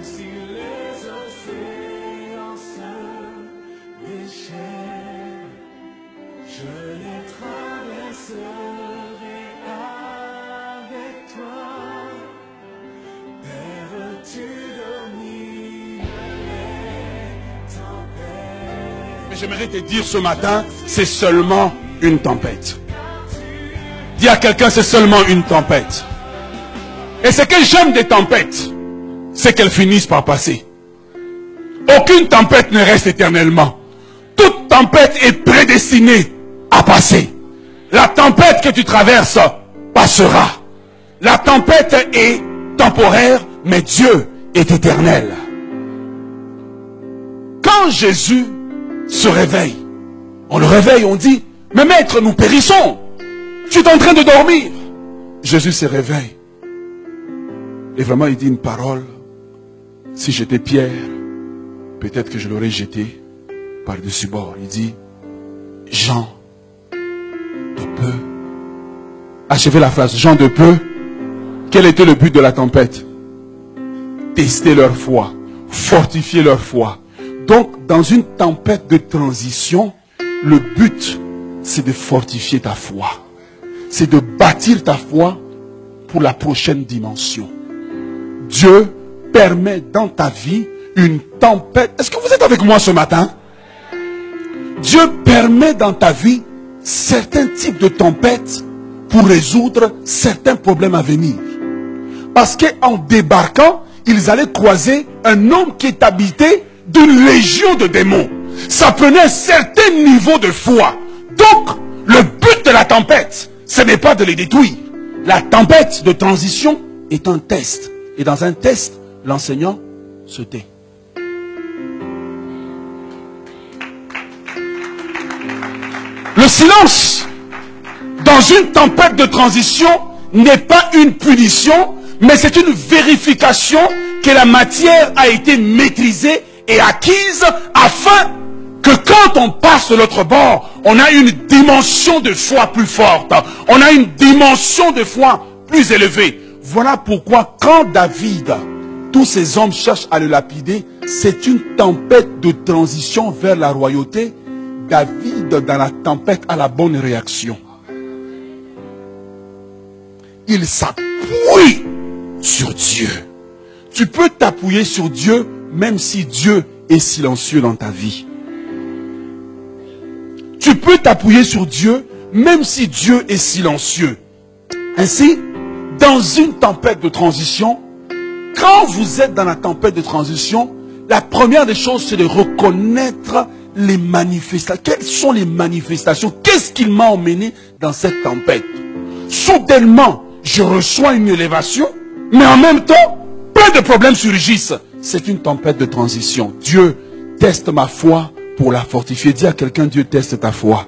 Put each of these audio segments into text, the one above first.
si les océans se déchaînent, je les traverserai avec toi. Père, tu domines les tempêtes. Mais j'aimerais te dire ce matin, c'est seulement une tempête. Dis à quelqu'un, c'est seulement une tempête. Et ce que j'aime des tempêtes, c'est qu'elles finissent par passer. Aucune tempête ne reste éternellement. Toute tempête est prédestinée à passer. La tempête que tu traverses passera. La tempête est temporaire, mais Dieu est éternel. Quand Jésus se réveille, on le réveille, on dit, mais maître, nous périssons. Tu es en train de dormir. Jésus se réveille. Et vraiment, il dit une parole. Si j'étais Pierre, peut-être que je l'aurais jeté par-dessus bord. Il dit, Jean de peu. Achevez la phrase. Jean de peu. Quel était le but de la tempête? Tester leur foi. Fortifier leur foi. Donc, dans une tempête de transition, le but, c'est de fortifier ta foi. C'est de bâtir ta foi pour la prochaine dimension. Dieu permet dans ta vie une tempête. Est-ce que vous êtes avec moi ce matin? Dieu permet dans ta vie certains types de tempêtes pour résoudre certains problèmes à venir. Parce qu'en débarquant, ils allaient croiser un homme qui est habité d'une légion de démons. Ça prenait un certain niveau de foi. Donc, le but de la tempête, ce n'est pas de les détruire. La tempête de transition est un test. Et dans un test, l'enseignant se tait. Le silence dans une tempête de transition n'est pas une punition, mais c'est une vérification que la matière a été maîtrisée et acquise afin que quand on passe de l'autre bord, on a une dimension de foi plus forte. On a une dimension de foi plus élevée. Voilà pourquoi quand David, tous ses hommes cherchent à le lapider, c'est une tempête de transition vers la royauté. David, dans la tempête, a la bonne réaction. Il s'appuie sur Dieu. Tu peux t'appuyer sur Dieu même si Dieu est silencieux dans ta vie. Tu peux t'appuyer sur Dieu même si Dieu est silencieux. Ainsi, dans une tempête de transition, quand vous êtes dans la tempête de transition, la première des choses, c'est de reconnaître les manifestations. Quelles sont les manifestations? Qu'est-ce qui m'a emmené dans cette tempête? Soudainement, je reçois une élévation, mais en même temps, plein de problèmes surgissent. C'est une tempête de transition. Dieu teste ma foi pour la fortifier. Dis à quelqu'un, Dieu teste ta foi.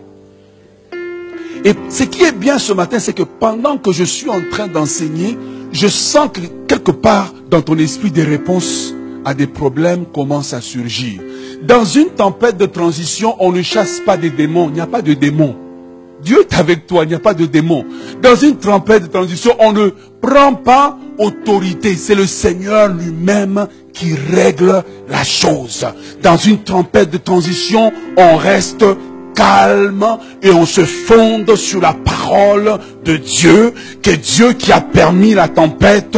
Et ce qui est bien ce matin, c'est que pendant que je suis en train d'enseigner, je sens que quelque part dans ton esprit, des réponses à des problèmes commencent à surgir. Dans une tempête de transition, on ne chasse pas des démons. Il n'y a pas de démons. Dieu est avec toi, il n'y a pas de démons. Dans une tempête de transition, on ne prend pas autorité. C'est le Seigneur lui-même qui règle la chose. Dans une tempête de transition, on reste calme et on se fonde sur la parole de Dieu, que Dieu qui a permis la tempête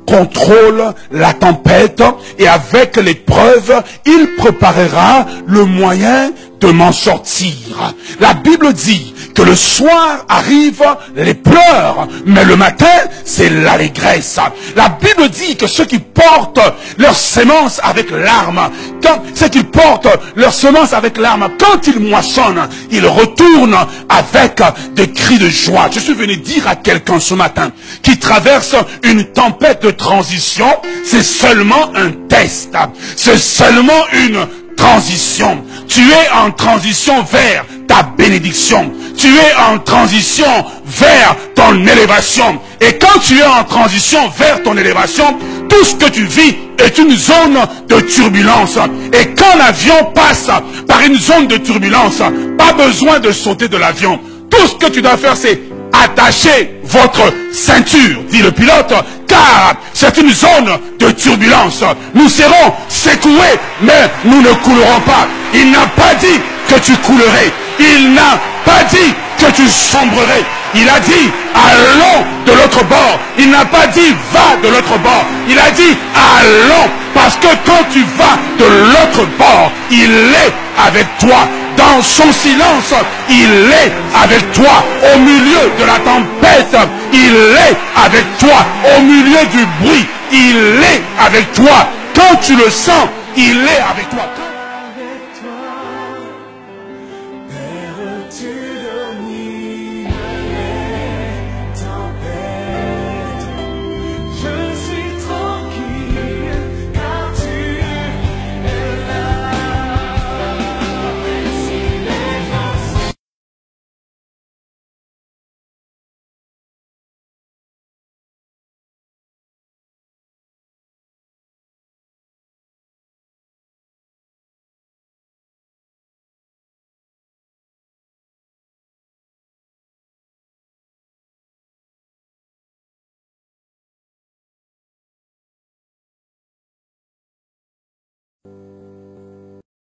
contrôle la tempête, et avec l'épreuve, il préparera le moyen de m'en sortir. La Bible dit que le soir arrivent les pleurs, mais le matin, c'est l'allégresse. La Bible dit que ceux qui portent leurs semences avec larmes, quand ils moissonnent, ils retournent avec des cris de joie. Je suis venu dire à quelqu'un ce matin qui traverse une tempête de transition, c'est seulement un test, c'est seulement une transition. Tu es en transition vers ta bénédiction. Tu es en transition vers ton élévation. Et quand tu es en transition vers ton élévation, tout ce que tu vis est une zone de turbulence. Et quand l'avion passe par une zone de turbulence, pas besoin de sauter de l'avion. Tout ce que tu dois faire, c'est attacher votre ceinture, dit le pilote, car c'est une zone de turbulence. Nous serons secoués, mais nous ne coulerons pas. Il n'a pas dit que tu coulerais. Il n'a pas dit que tu sombrerais. Il a dit, allons de l'autre bord. Il n'a pas dit, va de l'autre bord. Il a dit, allons. Parce que quand tu vas de l'autre bord, il est avec toi. Dans son silence, il est avec toi. Au milieu de la tempête, il est avec toi. Au milieu du bruit, il est avec toi. Quand tu le sens, il est avec toi. avec toi, Père, tu domines les tempêtes. Je suis tranquille car tu es là. Si les gens